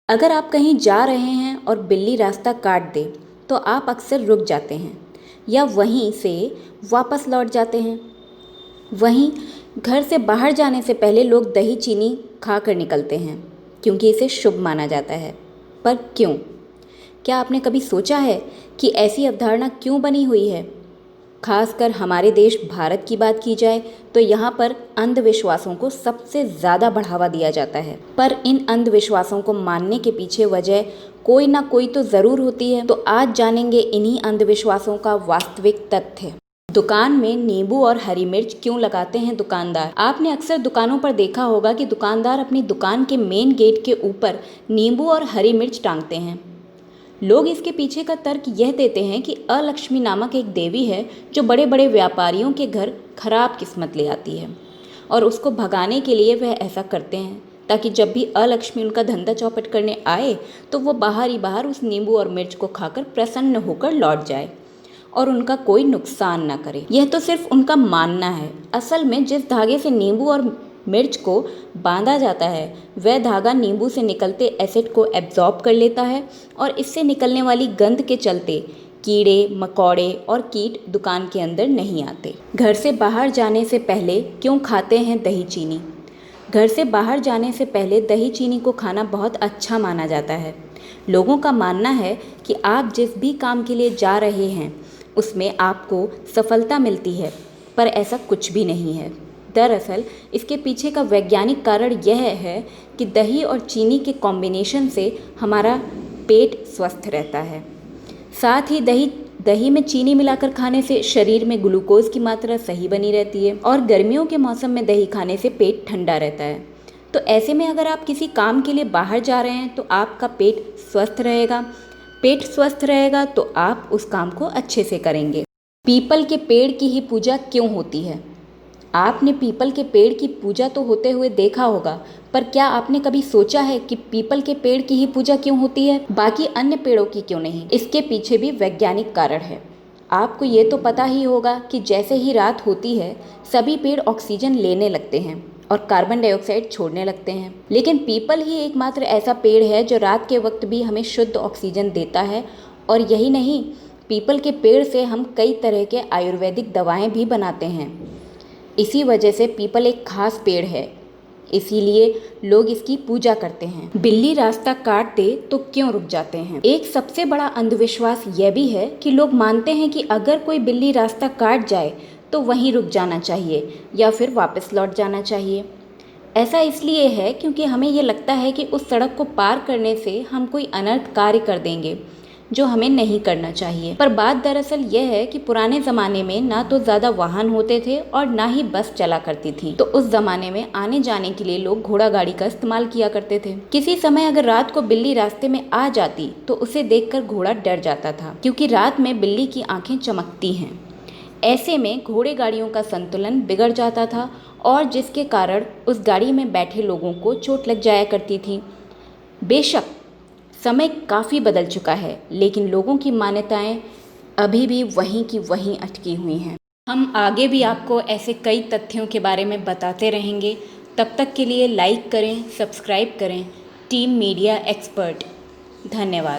अगर आप कहीं जा रहे हैं और बिल्ली रास्ता काट दे तो आप अक्सर रुक जाते हैं या वहीं से वापस लौट जाते हैं। वहीं घर से बाहर जाने से पहले लोग दही चीनी खा कर निकलते हैं क्योंकि इसे शुभ माना जाता है। पर क्यों? क्या आपने कभी सोचा है कि ऐसी अवधारणा क्यों बनी हुई है? खासकर हमारे देश भारत की बात की जाए तो यहाँ पर अंधविश्वासों को सबसे ज़्यादा बढ़ावा दिया जाता है। पर इन अंधविश्वासों को मानने के पीछे वजह कोई ना कोई तो ज़रूर होती है। तो आज जानेंगे इन्हीं अंधविश्वासों का वास्तविक तथ्य। दुकान में नींबू और हरी मिर्च क्यों लगाते हैं दुकानदार? आपने अक्सर दुकानों पर देखा होगा कि दुकानदार अपनी दुकान के मेन गेट के ऊपर नींबू और हरी मिर्च टांगते हैं। लोग इसके पीछे का तर्क यह देते हैं कि अलक्ष्मी नामक एक देवी है जो बड़े बड़े व्यापारियों के घर खराब किस्मत ले आती है और उसको भगाने के लिए वह ऐसा करते हैं ताकि जब भी अलक्ष्मी उनका धंधा चौपट करने आए तो वो बाहर ही बाहर उस नींबू और मिर्च को खाकर प्रसन्न होकर लौट जाए और उनका कोई नुकसान ना करे। यह तो सिर्फ उनका मानना है। असल में जिस धागे से नींबू और मिर्च को बांधा जाता है वह धागा नींबू से निकलते एसिड को एब्जॉर्ब कर लेता है और इससे निकलने वाली गंध के चलते कीड़े मकोड़े और कीट दुकान के अंदर नहीं आते। घर से बाहर जाने से पहले क्यों खाते हैं दही चीनी? घर से बाहर जाने से पहले दही चीनी को खाना बहुत अच्छा माना जाता है। लोगों का मानना है कि आप जिस भी काम के लिए जा रहे हैं उसमें आपको सफलता मिलती है, पर ऐसा कुछ भी नहीं है। दरअसल इसके पीछे का वैज्ञानिक कारण यह है कि दही और चीनी के कॉम्बिनेशन से हमारा पेट स्वस्थ रहता है। साथ ही दही में चीनी मिलाकर खाने से शरीर में ग्लूकोज की मात्रा सही बनी रहती है और गर्मियों के मौसम में दही खाने से पेट ठंडा रहता है। तो ऐसे में अगर आप किसी काम के लिए बाहर जा रहे हैं तो आपका पेट स्वस्थ रहेगा। पेट स्वस्थ रहेगा तो आप उस काम को अच्छे से करेंगे। पीपल के पेड़ की ही पूजा क्यों होती है? आपने पीपल के पेड़ की पूजा तो होते हुए देखा होगा, पर क्या आपने कभी सोचा है कि पीपल के पेड़ की ही पूजा क्यों होती है, बाकी अन्य पेड़ों की क्यों नहीं? इसके पीछे भी वैज्ञानिक कारण है। आपको ये तो पता ही होगा कि जैसे ही रात होती है सभी पेड़ ऑक्सीजन लेने लगते हैं और कार्बन डाइऑक्साइड छोड़ने लगते हैं, लेकिन पीपल ही एकमात्र ऐसा पेड़ है जो रात के वक्त भी हमें शुद्ध ऑक्सीजन देता है। और यही नहीं, पीपल के पेड़ से हम कई तरह के आयुर्वेदिक दवाएं भी बनाते हैं। इसी वजह से पीपल एक खास पेड़ है, इसीलिए लोग इसकी पूजा करते हैं। बिल्ली रास्ता काट दे तो क्यों रुक जाते हैं? एक सबसे बड़ा अंधविश्वास यह भी है कि लोग मानते हैं कि अगर कोई बिल्ली रास्ता काट जाए तो वहीं रुक जाना चाहिए या फिर वापस लौट जाना चाहिए। ऐसा इसलिए है क्योंकि हमें ये लगता है कि उस सड़क को पार करने से हम कोई अनर्थ कार्य कर देंगे जो हमें नहीं करना चाहिए। पर बात दरअसल यह है कि पुराने ज़माने में ना तो ज़्यादा वाहन होते थे और ना ही बस चला करती थी, तो उस ज़माने में आने जाने के लिए लोग घोड़ा गाड़ी का इस्तेमाल किया करते थे। किसी समय अगर रात को बिल्ली रास्ते में आ जाती तो उसे देखकर घोड़ा डर जाता था, क्योंकि रात में बिल्ली की आंखें चमकती हैं। ऐसे में घोड़े गाड़ियों का संतुलन बिगड़ जाता था और जिसके कारण उस गाड़ी में बैठे लोगों को चोट लग जाया करती थी। बेशक समय काफ़ी बदल चुका है, लेकिन लोगों की मान्यताएं अभी भी वहीं की वहीं अटकी हुई हैं। हम आगे भी आपको ऐसे कई तथ्यों के बारे में बताते रहेंगे। तब तक के लिए लाइक करें, सब्सक्राइब करें टीम मीडिया एक्सपर्ट। धन्यवाद।